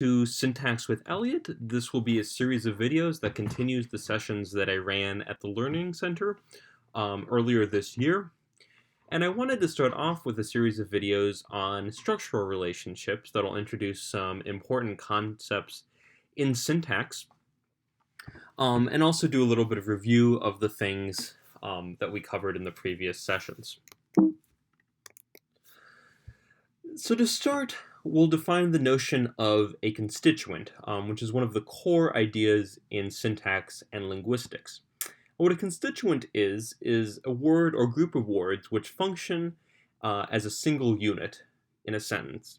To Syntax with Elliot. This will be a series of videos that continues the sessions that I ran at the Learning Center earlier this year. And I wanted to start off with a series of videos on structural relationships that'll introduce some important concepts in syntax, and also do a little bit of review of the things that we covered in the previous sessions. So to start, we'll define the notion of a constituent, which is one of the core ideas in syntax and linguistics. What a constituent is a word or group of words which function as a single unit in a sentence.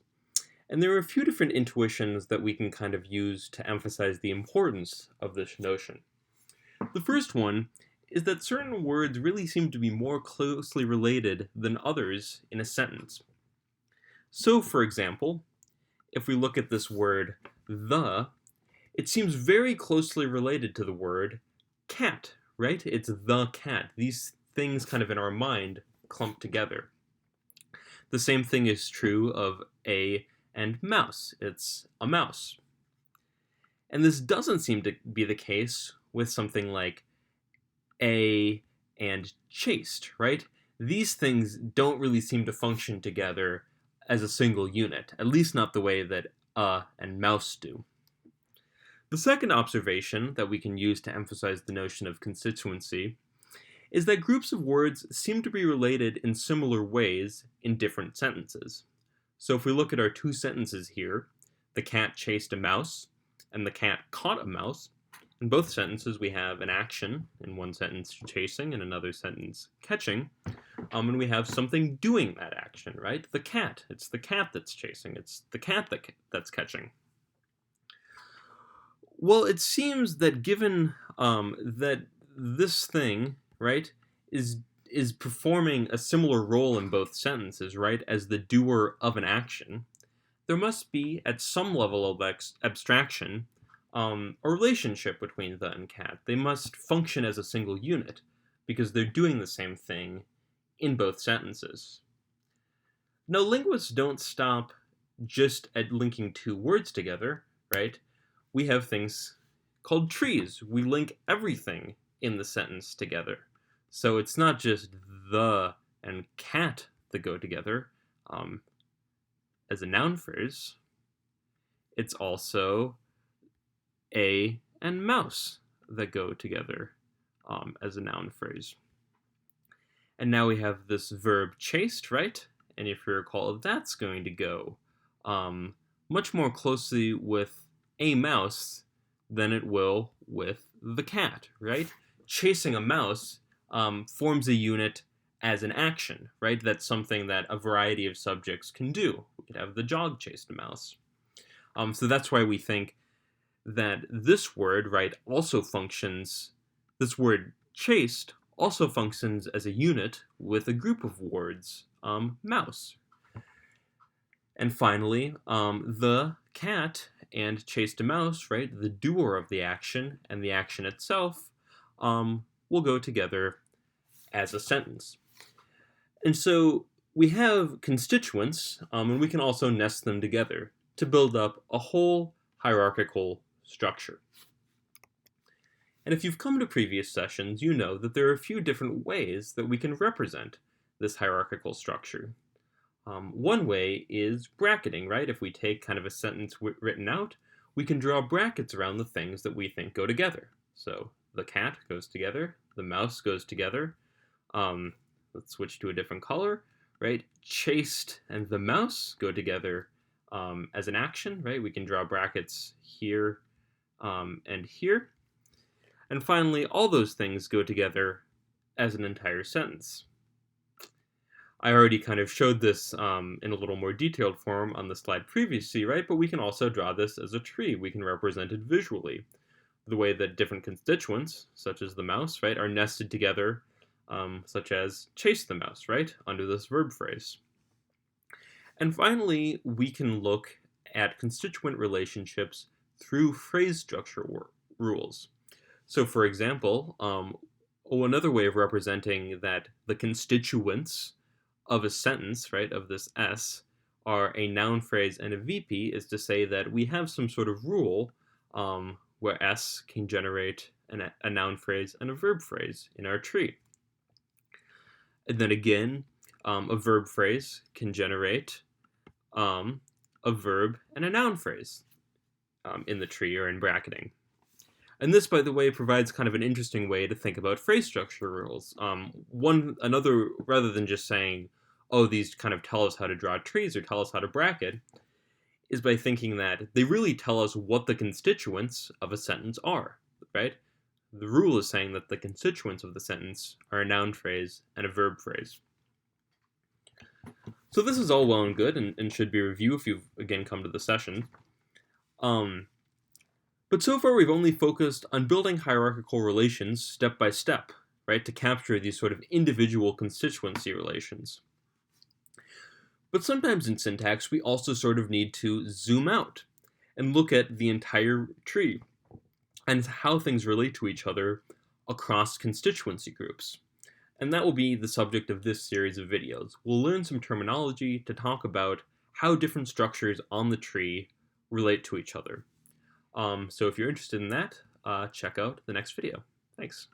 And there are a few different intuitions that we can kind of use to emphasize the importance of this notion. The first one is that certain words really seem to be more closely related than others in a sentence. So, for example, if we look at this word, the, it seems very closely related to the word cat, right? It's the cat. These things kind of in our mind clump together. The same thing is true of a and mouse. It's a mouse. And this doesn't seem to be the case with something like a and chaste, right? These things don't really seem to function together as a single unit, at least not the way that and mouse do. The second observation that we can use to emphasize the notion of constituency is that groups of words seem to be related in similar ways in different sentences. So if we look at our two sentences here, the cat chased a mouse and the cat caught a mouse, in both sentences we have an action, in one sentence chasing and another sentence catching, and we have something doing that action, right? The cat. It's the cat that's chasing. It's the cat that's catching. Well, it seems that given that this thing, right, is performing a similar role in both sentences, right, as the doer of an action, there must be, at some level of abstraction, a relationship between the and cat. They must function as a single unit because they're doing the same thing in both sentences. Now, linguists don't stop just at linking two words together, right? We have things called trees. We link everything in the sentence together. So it's not just the and cat that go together as a noun phrase. It's also a and mouse that go together as a noun phrase. And now we have this verb chased, right? And if you recall, that's going to go much more closely with a mouse than it will with the cat, right? Chasing a mouse forms a unit as an action, right? That's something that a variety of subjects can do. We could have the dog chased a mouse. So that's why we think that this word, right, also functions, this word chased also functions as a unit with a group of words, mouse. And finally, the cat and chased a mouse, right, the doer of the action and the action itself will go together as a sentence. And so we have constituents, and we can also nest them together to build up a whole hierarchical structure. And if you've come to previous sessions, you know that there are a few different ways that we can represent this hierarchical structure. One way is bracketing, right? If we take kind of a sentence written out, we can draw brackets around the things that we think go together. So the cat goes together, the mouse goes together. Let's switch to a different color, right? Chased and the mouse go together as an action, right? We can draw brackets here and here. And finally, all those things go together as an entire sentence. I already kind of showed this in a little more detailed form on the slide previously, right? But we can also draw this as a tree. We can represent it visually. The way that different constituents, such as the mouse, right, are nested together, such as chase the mouse, right, under this verb phrase. And finally, we can look at constituent relationships through phrase structure rules. So for example, another way of representing that the constituents of a sentence, right, of this S, are a noun phrase and a VP is to say that we have some sort of rule where S can generate a noun phrase and a verb phrase in our tree. And then again, a verb phrase can generate a verb and a noun phrase in the tree or in bracketing. And this, by the way, provides kind of an interesting way to think about phrase structure rules. Another, rather than just saying, oh, these kind of tell us how to draw trees or tell us how to bracket, is by thinking that they really tell us what the constituents of a sentence are, right? The rule is saying that the constituents of the sentence are a noun phrase and a verb phrase. So this is all well and good and should be reviewed if you've, again, come to the session. But so far we've only focused on building hierarchical relations step by step, right, to capture these sort of individual constituency relations. But sometimes in syntax we also sort of need to zoom out and look at the entire tree and how things relate to each other across constituency groups. And that will be the subject of this series of videos. We'll learn some terminology to talk about how different structures on the tree relate to each other. So if you're interested in that, check out the next video. Thanks.